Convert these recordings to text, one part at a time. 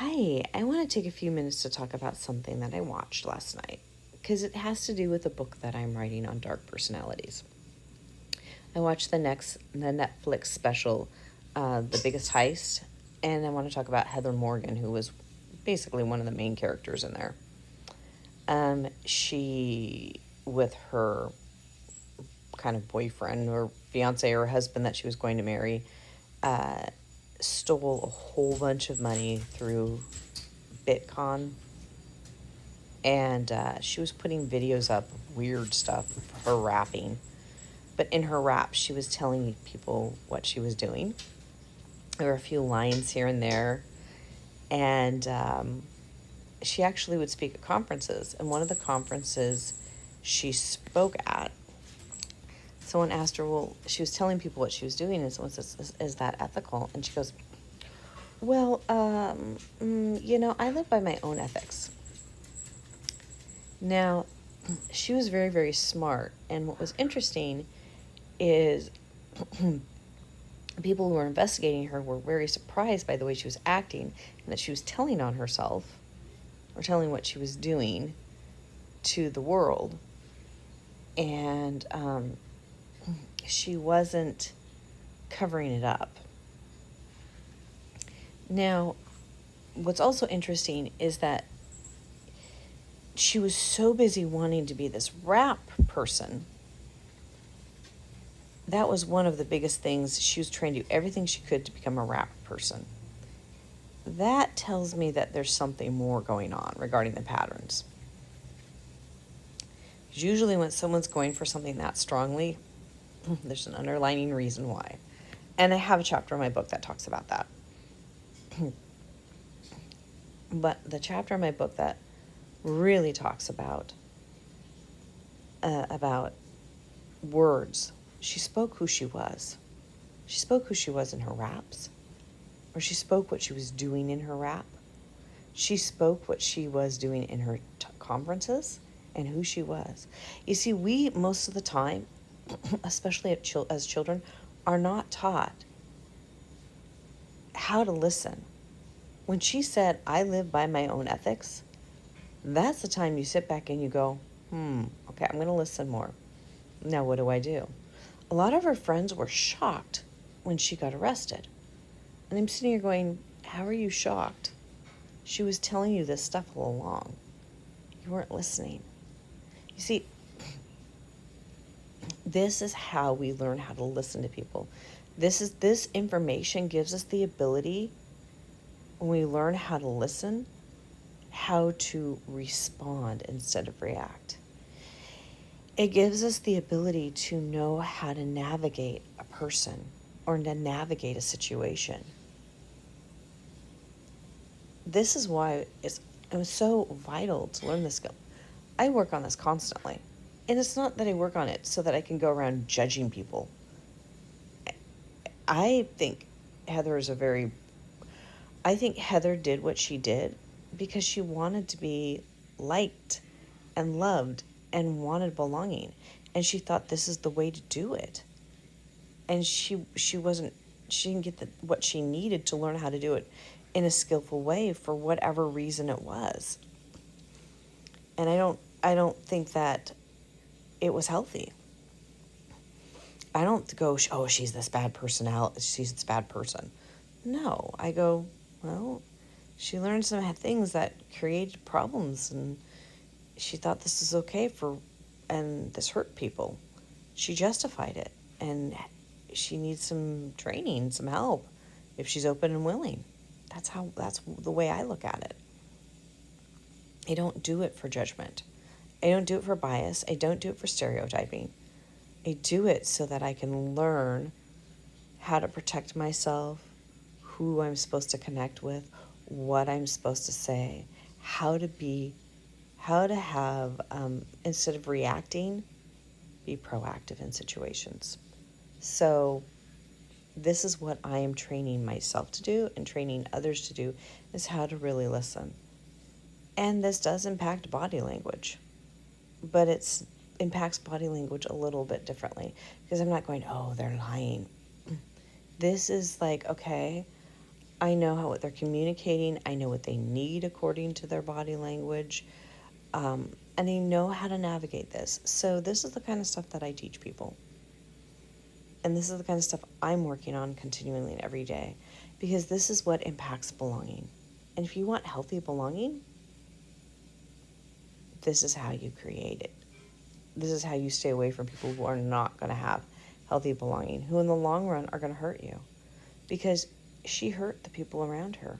Hi, I want to take a few minutes to talk about something that I watched last night because it has to do with a book that I'm writing on dark personalities. I watched the Netflix special, The Biggest Heist, and I want to talk about Heather Morgan, who was basically one of the main characters in there. She, with her kind of boyfriend or fiance or husband that she was going to marry, uh, stole a whole bunch of money through Bitcoin, and she was putting videos up of weird stuff of her rapping. But in her rap, she was telling people what she was doing. There were a few lines here and there, and she actually would speak at conferences. And one of the conferences she spoke at, someone asked her, well, she was telling people what she was doing, and someone says, is that ethical? And she goes, well, I live by my own ethics. Now, she was very, very smart. And what was interesting is people who were investigating her were very surprised by the way she was acting and that she was telling on herself or telling what she was doing to the world. And she wasn't covering it up. Now, what's also interesting is that she was so busy wanting to be this rap person. That was one of the biggest things. She was trying to do everything she could to become a rap person. That tells me that there's something more going on regarding the patterns. Because usually when someone's going for something that strongly, there's an underlying reason why. And I have a chapter in my book that talks about that. But the chapter in my book that really talks about words, she spoke who she was. She spoke who she was in her raps, or she spoke what she was doing in her rap. She spoke what she was doing in her conferences and who she was. You see, we, most of the time, especially as children, are not taught how to listen. When she said, I live by my own ethics, that's the time you sit back and you go, okay, I'm going to listen more. Now, what do I do? A lot of her friends were shocked when she got arrested. And I'm sitting here going, how are you shocked? She was telling you this stuff all along. You weren't listening. You see, this is how we learn how to listen to people. This information gives us the ability, when we learn how to listen, how to respond instead of react. It gives us the ability to know how to navigate a person or to navigate a situation. This is why it was so vital to learn this skill. I work on this constantly. And it's not that I work on it so that I can go around judging people. I think Heather did what she did because she wanted to be liked and loved and wanted belonging. And she thought this is the way to do it. And she didn't get what she needed to learn how to do it in a skillful way for whatever reason it was. And I don't think that it was healthy. I don't go, oh, she's this bad personality, she's this bad person. No, I go, well, she learned some things that created problems, and she thought this is okay and this hurt people. She justified it, and she needs some training, some help, if she's open and willing. That's the way I look at it. I don't do it for judgment. I don't do it for bias. I don't do it for stereotyping. I do it so that I can learn how to protect myself, who I'm supposed to connect with, what I'm supposed to say, how to have, instead of reacting, be proactive in situations. So this is what I am training myself to do and training others to do, is how to really listen. And this does impact body language, but it impacts body language a little bit differently, because I'm not going, oh, they're lying. This is like, okay, I know what they're communicating. I know what they need according to their body language. And I know how to navigate this. So this is the kind of stuff that I teach people. And this is the kind of stuff I'm working on continually every day, because this is what impacts belonging. And if you want healthy belonging, this is how you create it. This is how you stay away from people who are not going to have healthy belonging, who in the long run are going to hurt you, because she hurt the people around her.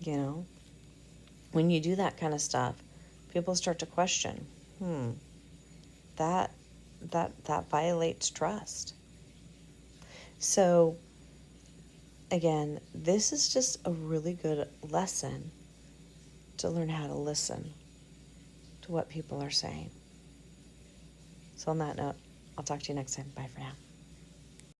You know, when you do that kind of stuff, people start to question, that violates trust. So again, this is just a really good lesson to learn how to listen to what people are saying. So on that note, I'll talk to you next time. Bye for now.